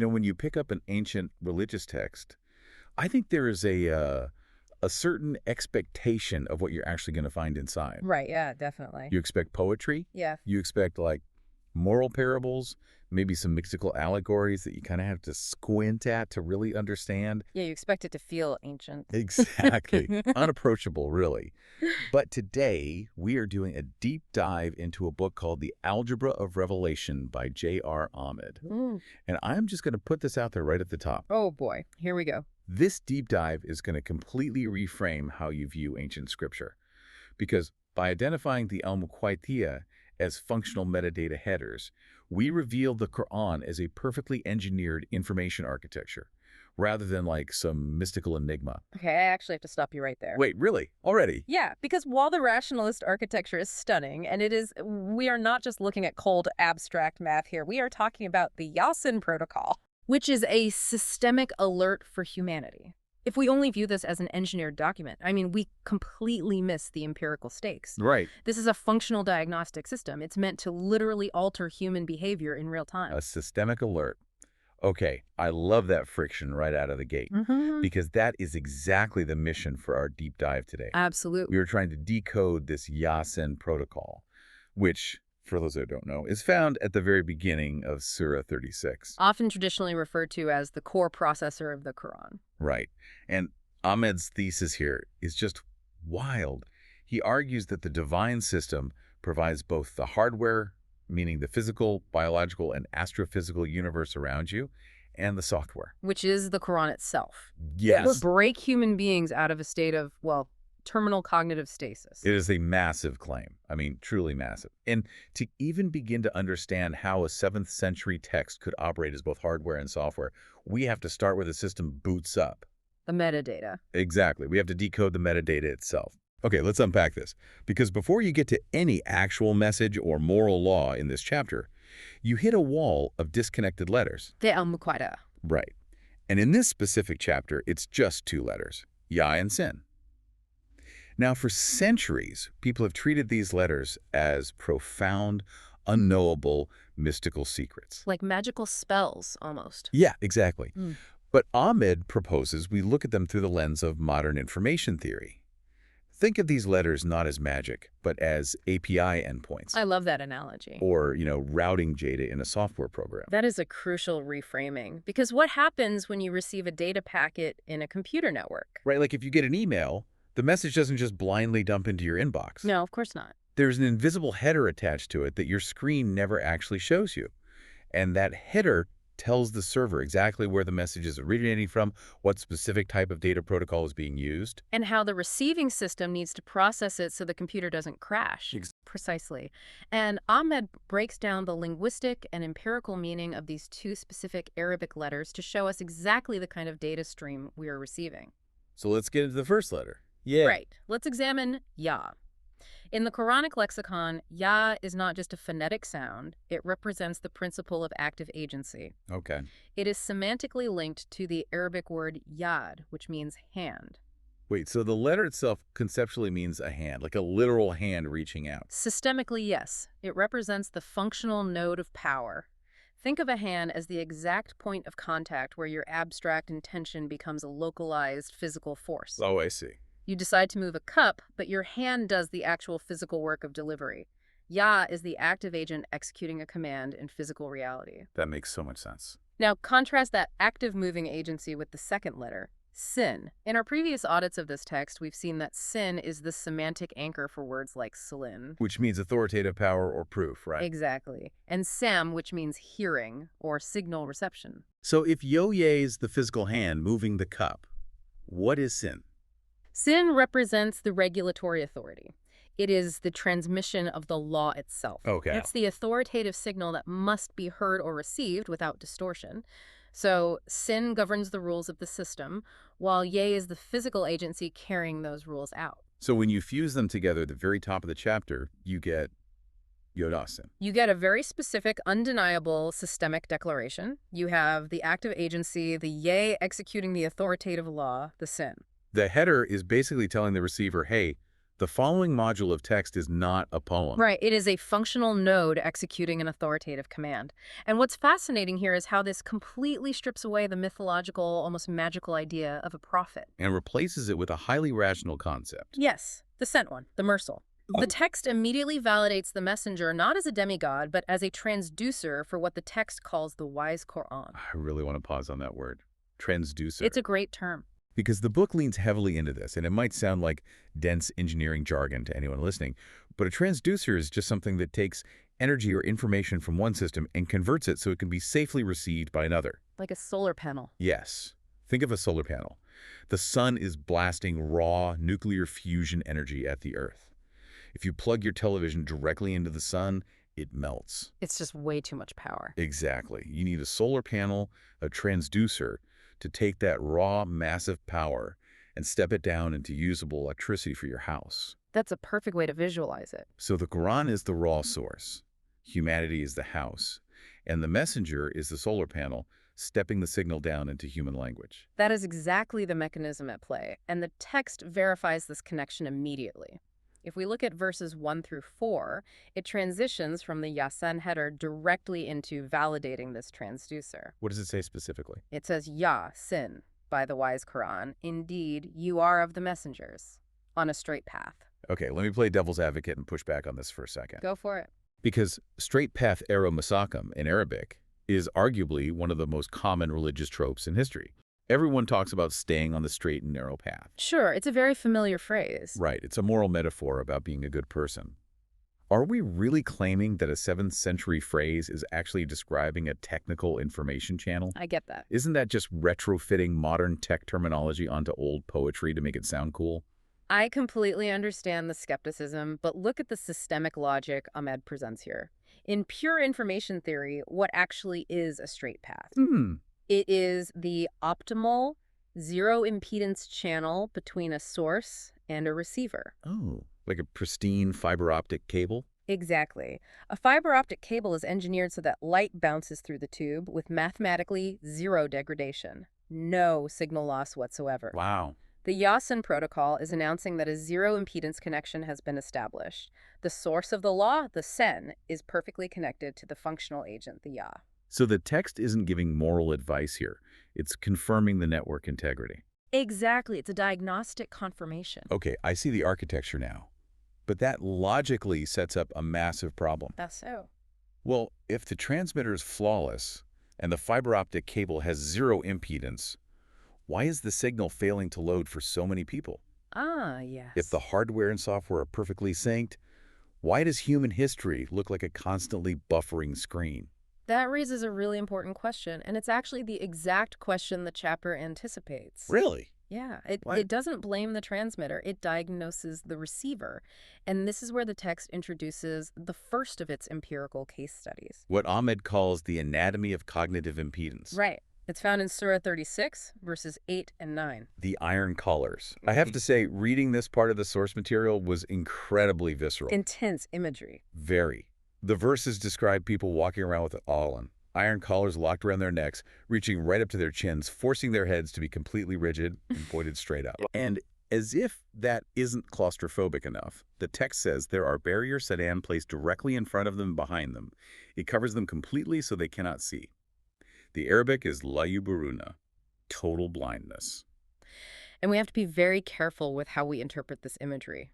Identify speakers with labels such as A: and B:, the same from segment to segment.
A: When you pick up an ancient religious text, I think there is a certain expectation of what you're actually going to find inside.
B: Right, yeah, definitely.
A: You expect poetry.
B: Yeah.
A: You expect, like, moral parables, maybe some mystical allegories that you kind of have to squint at to really understand.
B: Yeah, you expect it to feel ancient.
A: Exactly. Unapproachable, really. But today, we are doing a deep dive into a book called The Algebra of Revelation by J.R. Ahmed.
B: Mm.
A: And I'm just going to put this out there right at the top.
B: Oh, boy. Here we go.
A: This deep dive is going to completely reframe how you view ancient scripture. Because by identifying the al-Muqaytiyah as functional metadata headers, we reveal the Quran as a perfectly engineered information architecture, rather than like some mystical enigma.
B: Okay, I actually have to stop you right there.
A: Wait, really? Already?
B: Yeah, because while the rationalist architecture is stunning, and we are not just looking at cold abstract math here, we are talking about the Ya-Sin protocol, which is a systemic alert for humanity. If we only view this as an engineered document, I mean, we completely miss the empirical stakes.
A: Right.
B: This is a functional diagnostic system. It's meant to literally alter human behavior in real time.
A: A systemic alert. Okay, I love that friction right out of the gate, because that is exactly the mission for our deep dive today.
B: Absolutely.
A: We are trying to decode this Ya-Sin protocol, which, for those that don't know, is found at the very beginning of Surah 36.
B: Often traditionally referred to as the core processor of the Quran.
A: Right. And Ahmed's thesis here is just wild. He argues that the divine system provides both the hardware, meaning the physical, biological, and astrophysical universe around you, and the software.
B: Which is the Quran itself.
A: Yes.
B: It will break human beings out of a state of, well, terminal cognitive stasis.
A: It is a massive claim. I mean, truly massive. And to even begin to understand how a 7th century text could operate as both hardware and software, we have to start where the system boots up.
B: The metadata.
A: Exactly. We have to decode the metadata itself. Okay, let's unpack this. Because before you get to any actual message or moral law in this chapter, you hit a wall of disconnected letters.
B: The al-Muqaytiyah.
A: Right. And in this specific chapter, it's just 2 letters, Ya and Sin. Now, for centuries, people have treated these letters as profound, unknowable, mystical secrets.
B: Like magical spells, almost.
A: Yeah, exactly. But Ahmed proposes we look at them through the lens of modern information theory. Think of these letters not as magic, but as API endpoints.
B: I love that analogy.
A: Or, routing data in a software program.
B: That is a crucial reframing. Because what happens when you receive a data packet in a computer network?
A: Right, like if you get an email, the message doesn't just blindly dump into your inbox.
B: No, of course not.
A: There's an invisible header attached to it that your screen never actually shows you. And that header tells the server exactly where the message is originating from, what specific type of data protocol is being used.
B: And how the receiving system needs to process it so the computer doesn't crash. Precisely. And Ahmed breaks down the linguistic and empirical meaning of these 2 specific Arabic letters to show us exactly the kind of data stream we are receiving.
A: So let's get into the first letter. Yeah.
B: Right. Let's examine Ya. In the Quranic lexicon, Ya is not just a phonetic sound. It represents the principle of active agency.
A: Okay.
B: It is semantically linked to the Arabic word yad, which means hand.
A: Wait, so the letter itself conceptually means a hand, like a literal hand reaching out.
B: Systemically, yes. It represents the functional node of power. Think of a hand as the exact point of contact where your abstract intention becomes a localized physical force.
A: Oh, I see.
B: You decide to move a cup, but your hand does the actual physical work of delivery. Ya is the active agent executing a command in physical reality.
A: That makes so much sense.
B: Now, contrast that active moving agency with the second letter, Sin. In our previous audits of this text, we've seen that Sin is the semantic anchor for words like Salim.
A: Which means authoritative power or proof, right?
B: Exactly. And Sam, which means hearing or signal reception.
A: So if Yo-Ye is the physical hand moving the cup, what is Sin?
B: Sin represents the regulatory authority. It is the transmission of the law itself.
A: Okay.
B: It's the authoritative signal that must be heard or received without distortion. So Sin governs the rules of the system, while Ye is the physical agency carrying those rules out.
A: So when you fuse them together at the very top of the chapter, you get Ya-Sin.
B: You get a very specific, undeniable systemic declaration. You have the active agency, the Ye executing the authoritative law, the Sin.
A: The header is basically telling the receiver, hey, The following module of text is not a poem.
B: Right. It is a functional node executing an authoritative command. And what's fascinating here is how this completely strips away the mythological, almost magical idea of a prophet.
A: And replaces it with a highly rational concept.
B: Yes, the sent one, the Mursal. The text immediately validates the messenger not as a demigod, but as a transducer for what the text calls the wise Quran.
A: I really want to pause on that word. Transducer.
B: It's a great term.
A: Because the book leans heavily into this, and it might sound like dense engineering jargon to anyone listening, but a transducer is just something that takes energy or information from one system and converts it so it can be safely received by another.
B: Like a solar panel.
A: Yes. Think of a solar panel. The sun is blasting raw nuclear fusion energy at the Earth. If you plug your television directly into the sun, it melts.
B: It's just way too much power.
A: Exactly. You need a solar panel, a transducer, to take that raw, massive power and step it down into usable electricity for your house.
B: That's a perfect way to visualize it.
A: So the Quran is the raw source, humanity is the house, and the messenger is the solar panel, stepping the signal down into human language.
B: That is exactly the mechanism at play, and the text verifies this connection immediately. If we look at verses 1 through 4, it transitions from the Ya-Sin header directly into validating this transducer.
A: What does it say specifically?
B: It says, Ya-Sin, by the wise Quran, indeed, you are of the messengers, on a straight path.
A: Okay, let me play devil's advocate and push back on this for a second.
B: Go for it.
A: Because straight path arrow masakam in Arabic is arguably one of the most common religious tropes in history. Everyone talks about staying on the straight and narrow path.
B: Sure, it's a very familiar phrase.
A: Right, it's a moral metaphor about being a good person. Are we really claiming that a 7th century phrase is actually describing a technical information channel?
B: I get that.
A: Isn't that just retrofitting modern tech terminology onto old poetry to make it sound cool?
B: I completely understand the skepticism, but look at the systemic logic Ahmed presents here. In pure information theory, what actually is a straight path? It is the optimal zero-impedance channel between a source and a receiver.
A: Oh, like a pristine fiber optic cable?
B: Exactly. A fiber optic cable is engineered so that light bounces through the tube with mathematically zero degradation. No signal loss whatsoever.
A: Wow.
B: The Ya-Sin protocol is announcing that a zero-impedance connection has been established. The source of the law, the Sen, is perfectly connected to the functional agent, the Ya.
A: So the text isn't giving moral advice here. It's confirming the network integrity.
B: Exactly. It's a diagnostic confirmation.
A: Okay, I see the architecture now. But that logically sets up a massive problem.
B: That's so.
A: Well, if the transmitter is flawless and the fiber optic cable has zero impedance, why is the signal failing to load for so many people?
B: Ah, yes.
A: If the hardware and software are perfectly synced, why does human history look like a constantly buffering screen?
B: That raises a really important question, and it's actually the exact question the chapter anticipates.
A: Really?
B: Yeah,
A: What?
B: it doesn't blame the transmitter, it diagnoses the receiver. And this is where the text introduces the first of its empirical case studies.
A: What Ahmed calls the anatomy of cognitive impedance.
B: Right. It's found in Surah 36, verses 8 and 9.
A: The iron collars. I have to say, reading this part of the source material was incredibly visceral.
B: Intense imagery.
A: Very. The verses describe people walking around with iron collars locked around their necks, reaching right up to their chins, forcing their heads to be completely rigid and pointed straight up. And as if that isn't claustrophobic enough, the text says there are barrier sedan placed directly in front of them and behind them. It covers them completely so they cannot see. The Arabic is la yuburuna, total blindness.
B: And we have to be very careful with how we interpret this imagery.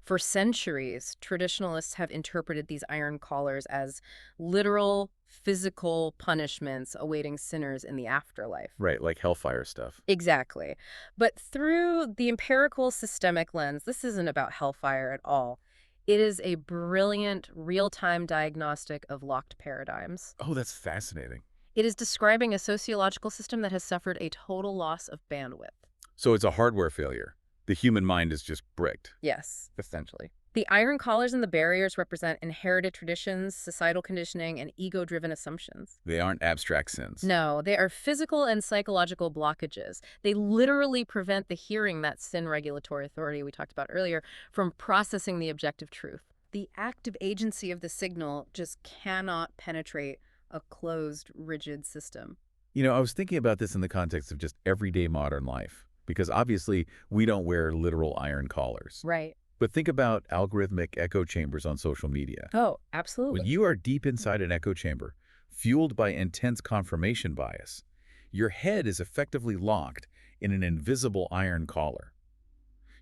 B: For centuries, traditionalists have interpreted these iron collars as literal, physical punishments awaiting sinners in the afterlife.
A: Right, like hellfire stuff.
B: Exactly. But through the empirical systemic lens, this isn't about hellfire at all. It is a brilliant, real-time diagnostic of locked paradigms.
A: Oh, that's fascinating.
B: It is describing a sociological system that has suffered a total loss of bandwidth.
A: So it's a hardware failure. The human mind is just bricked.
B: Yes, essentially. The iron collars and the barriers represent inherited traditions, societal conditioning, and ego-driven assumptions.
A: They aren't abstract sins.
B: No, they are physical and psychological blockages. They literally prevent the hearing, that sin regulatory authority we talked about earlier, from processing the objective truth. The active agency of the signal just cannot penetrate a closed, rigid system.
A: You know, I was thinking about this in the context of just everyday modern life, because obviously we don't wear literal iron collars.
B: Right.
A: But think about algorithmic echo chambers on social media.
B: Oh,
A: When
B: absolutely.
A: you are deep inside an echo chamber, fueled by intense confirmation bias, your head is effectively locked in an invisible iron collar.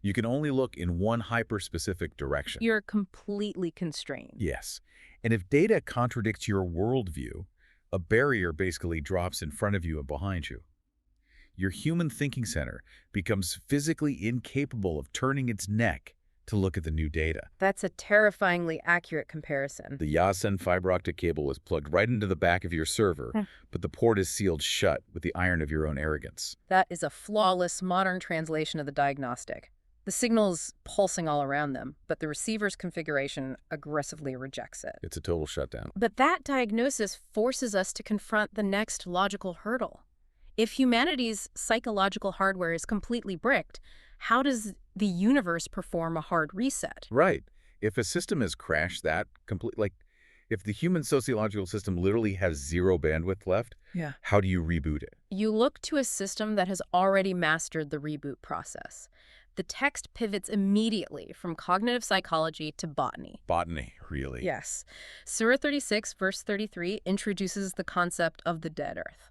A: You can only look in one hyper-specific direction.
B: You're completely constrained.
A: Yes. And if data contradicts your worldview, a barrier basically drops in front of you and behind you. Your human thinking center becomes physically incapable of turning its neck to look at the new data.
B: That's a terrifyingly accurate comparison.
A: The Ya-Sin fiber optic cable is plugged right into the back of your server, but the port is sealed shut with the iron of your own arrogance.
B: That is a flawless modern translation of the diagnostic. The signal's pulsing all around them, but the receiver's configuration aggressively rejects it.
A: It's a total shutdown.
B: But that diagnosis forces us to confront the next logical hurdle. If humanity's psychological hardware is completely bricked, how does the universe perform a hard reset?
A: Right. If a system has crashed if the human sociological system literally has zero bandwidth left, how do you reboot it?
B: You look to a system that has already mastered the reboot process. The text pivots immediately from cognitive psychology to botany.
A: Botany, really?
B: Yes. Surah 36, verse 33 introduces the concept of the dead earth.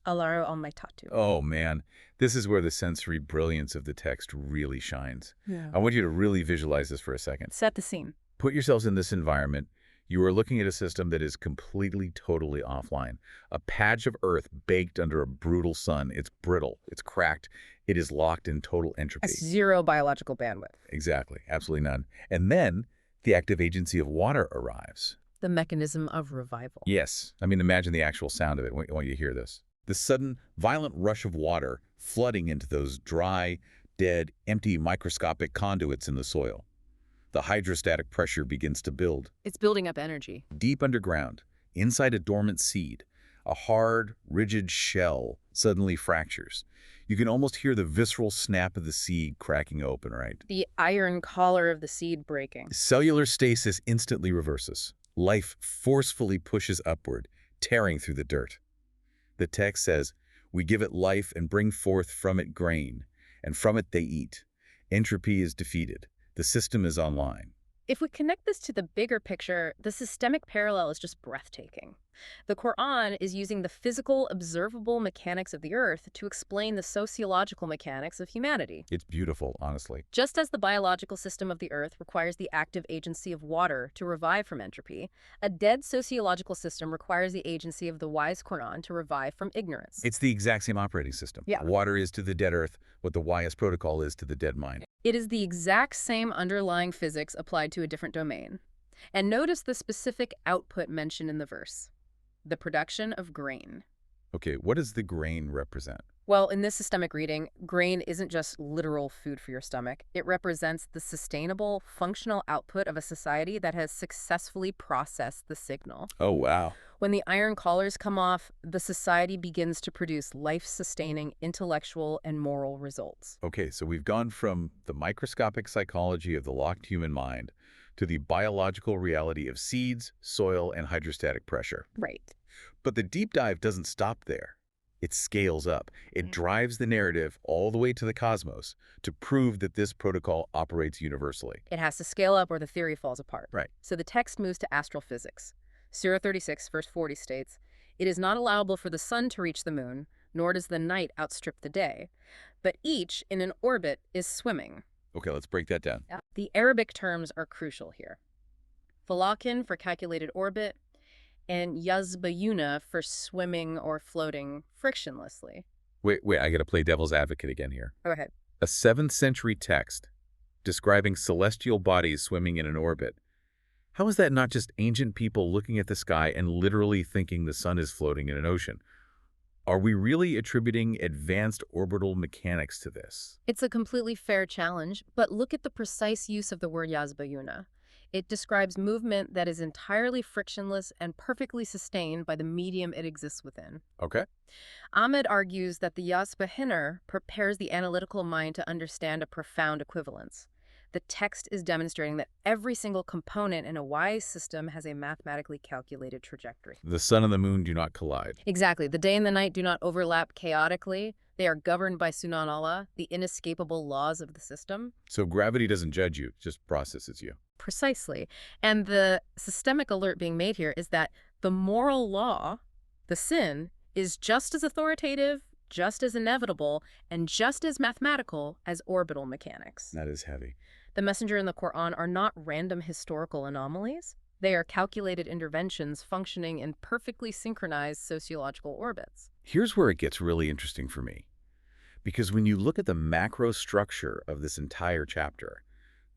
B: Alaro al-Maitatu.
A: Oh, man. This is where the sensory brilliance of the text really shines.
B: Yeah.
A: I want you to really visualize this for a second.
B: Set the scene.
A: Put yourselves in this environment. You are looking at a system that is completely, totally offline. A patch of earth baked under a brutal sun. It's brittle. It's cracked. It is locked in total entropy.
B: Has zero biological bandwidth.
A: Exactly. Absolutely none. And then the active agency of water arrives.
B: The mechanism of revival.
A: Yes. I mean, imagine the actual sound of it when you hear this. The sudden, violent rush of water flooding into those dry, dead, empty microscopic conduits in the soil. The hydrostatic pressure begins to build.
B: It's building up energy.
A: Deep underground, inside a dormant seed, a hard, rigid shell suddenly fractures. You can almost hear the visceral snap of the seed cracking open, right?
B: The iron collar of the seed breaking.
A: Cellular stasis instantly reverses. Life forcefully pushes upward, tearing through the dirt. The text says, "We give it life and bring forth from it grain, and from it they eat. Entropy is defeated. The system is online."
B: If we connect this to the bigger picture, the systemic parallel is just breathtaking. The Quran is using the physical, observable mechanics of the earth to explain the sociological mechanics of humanity.
A: It's beautiful, honestly.
B: Just as the biological system of the earth requires the active agency of water to revive from entropy, a dead sociological system requires the agency of the wise Quran to revive from ignorance.
A: It's the exact same operating system.
B: Yeah.
A: Water is to the dead earth what the YS protocol is to the dead mind.
B: It is the exact same underlying physics applied to a different domain. And notice the specific output mentioned in the verse. The production of grain.
A: Okay, what does the grain represent?
B: Well, in this systemic reading, grain isn't just literal food for your stomach. It represents the sustainable, functional output of a society that has successfully processed the signal.
A: Oh, wow.
B: When the iron collars come off, the society begins to produce life-sustaining intellectual and moral results.
A: Okay, so we've gone from the microscopic psychology of the locked human mind to the biological reality of seeds, soil, and hydrostatic pressure.
B: Right.
A: But the deep dive doesn't stop there. It scales up. It drives the narrative all the way to the cosmos to prove that this protocol operates universally.
B: It has to scale up or the theory falls apart.
A: Right.
B: So the text moves to astrophysics. Surah 36, verse 40 states, "It is not allowable for the sun to reach the moon, nor does the night outstrip the day, but each in an orbit is swimming."
A: Okay, let's break that down.
B: The Arabic terms are crucial here. Falakin for calculated orbit, and yazbayuna for swimming or floating frictionlessly.
A: Wait, I gotta play devil's advocate again here.
B: Go ahead.
A: A 7th century text describing celestial bodies swimming in an orbit. How is that not just ancient people looking at the sky and literally thinking the sun is floating in an ocean? Are we really attributing advanced orbital mechanics to this?
B: It's a completely fair challenge, but look at the precise use of the word yazbayuna. It describes movement that is entirely frictionless and perfectly sustained by the medium it exists within.
A: Okay.
B: Ahmed argues that the yazbahinner prepares the analytical mind to understand a profound equivalence. The text is demonstrating that every single component in a wise system has a mathematically calculated trajectory.
A: The sun and the moon do not collide.
B: Exactly. The day and the night do not overlap chaotically. They are governed by Sunan Allah, the inescapable laws of the system.
A: So gravity doesn't judge you, it just processes you.
B: Precisely. And the systemic alert being made here is that the moral law, the sin, is just as authoritative, just as inevitable, and just as mathematical as orbital mechanics.
A: That is heavy.
B: The messenger and the Quran are not random historical anomalies. They are calculated interventions functioning in perfectly synchronized sociological orbits.
A: Here's where it gets really interesting for me. Because when you look at the macro structure of this entire chapter,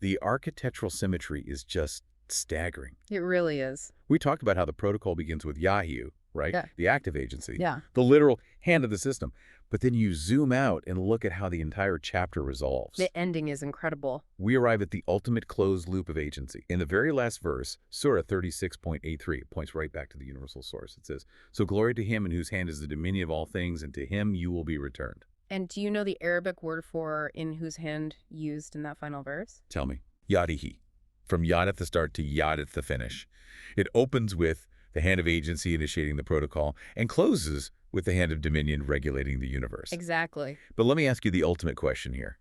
A: the architectural symmetry is just staggering.
B: It really is.
A: We talked about how the protocol begins with Yahoo, right?
B: Yeah.
A: The active agency.
B: Yeah.
A: The literal hand of the system. But then you zoom out and look at how the entire chapter resolves.
B: The ending is incredible.
A: We arrive at the ultimate closed loop of agency. In the very last verse, Surah 36.83 points right back to the universal source. It says, "So glory to him in whose hand is the dominion of all things, and to him you will be returned."
B: And do you know the Arabic word for "in whose hand" used in that final verse?
A: Tell me. Yadihi. From Yad at the start to Yad at the finish. It opens with the hand of agency initiating the protocol and closes with the hand of dominion regulating the universe.
B: Exactly.
A: But let me ask you the ultimate question here.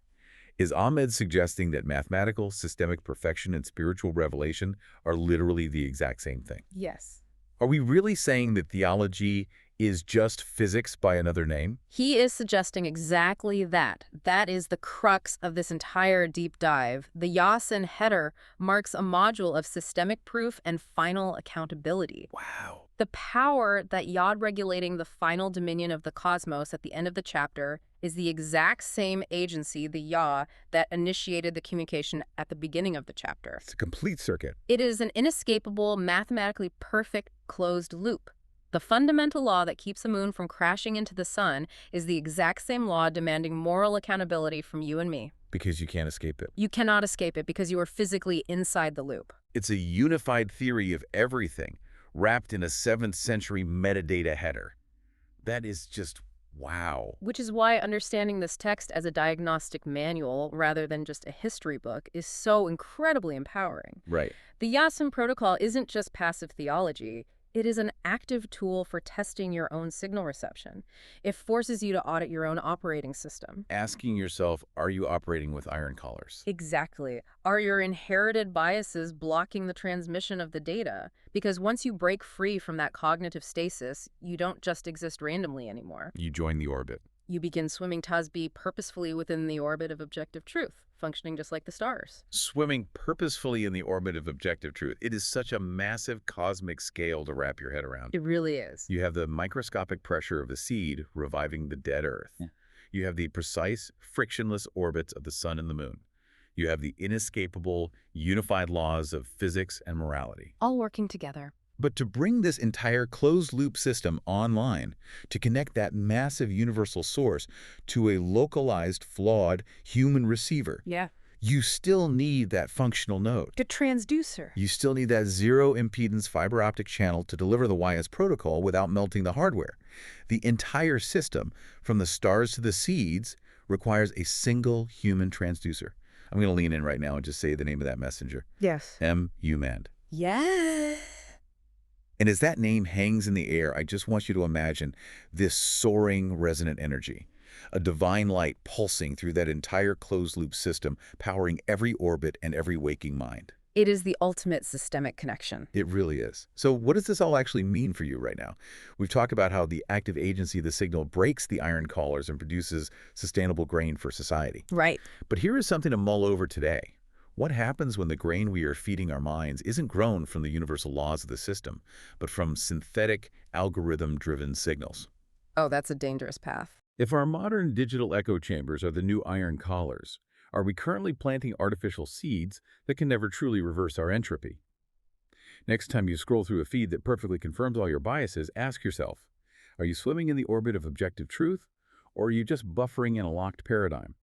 A: Is Ahmed suggesting that mathematical, systemic perfection and spiritual revelation are literally the exact same thing?
B: Yes.
A: Are we really saying that theology is just physics by another name?
B: He is suggesting exactly that. That is the crux of this entire deep dive. The Ya-Sin header marks a module of systemic proof and final accountability.
A: Wow.
B: The power that Yod regulating the final dominion of the cosmos at the end of the chapter is the exact same agency, the Ya, that initiated the communication at the beginning of the chapter.
A: It's a complete circuit.
B: It is an inescapable, mathematically perfect closed loop. The fundamental law that keeps the moon from crashing into the sun is the exact same law demanding moral accountability from you and me.
A: Because you can't escape it.
B: You cannot escape it because you are physically inside the loop.
A: It's a unified theory of everything, wrapped in a 7th century metadata header. That is just wow.
B: Which is why understanding this text as a diagnostic manual rather than just a history book is so incredibly empowering.
A: Right.
B: The Ya-Sin protocol isn't just passive theology. It is an active tool for testing your own signal reception. It forces you to audit your own operating system.
A: Asking yourself, are you operating with iron collars?
B: Exactly. Are your inherited biases blocking the transmission of the data? Because once you break free from that cognitive stasis, you don't just exist randomly anymore.
A: You join the orbit.
B: You begin swimming Tasbih purposefully within the orbit of objective truth, functioning just like the stars.
A: Swimming purposefully in the orbit of objective truth. It is such a massive cosmic scale to wrap your head around.
B: It really is.
A: You have the microscopic pressure of the seed reviving the dead Earth. Yeah. You have the precise, frictionless orbits of the sun and the moon. You have the inescapable, unified laws of physics and morality.
B: All working together.
A: But to bring this entire closed-loop system online, to connect that massive universal source to a localized, flawed human receiver, you still need that functional node.
B: The transducer.
A: You still need that zero-impedance fiber optic channel to deliver the YS protocol without melting the hardware. The entire system, from the stars to the seeds, requires a single human transducer. I'm going to lean in right now and just say the name of that messenger.
B: Yes.
A: M-U-MAND.
B: Yeah.
A: And as that name hangs in the air, I just want you to imagine this soaring resonant energy, a divine light pulsing through that entire closed-loop system, powering every orbit and every waking mind.
B: It is the ultimate systemic connection.
A: It really is. So what does this all actually mean for you right now? We've talked about how the active agency of the signal breaks the iron collars and produces sustainable grain for society.
B: Right.
A: But here is something to mull over today. What happens when the grain we are feeding our minds isn't grown from the universal laws of the system, but from synthetic, algorithm-driven signals?
B: Oh, that's a dangerous path.
A: If our modern digital echo chambers are the new iron collars, are we currently planting artificial seeds that can never truly reverse our entropy? Next time you scroll through a feed that perfectly confirms all your biases, ask yourself, are you swimming in the orbit of objective truth, or are you just buffering in a locked paradigm?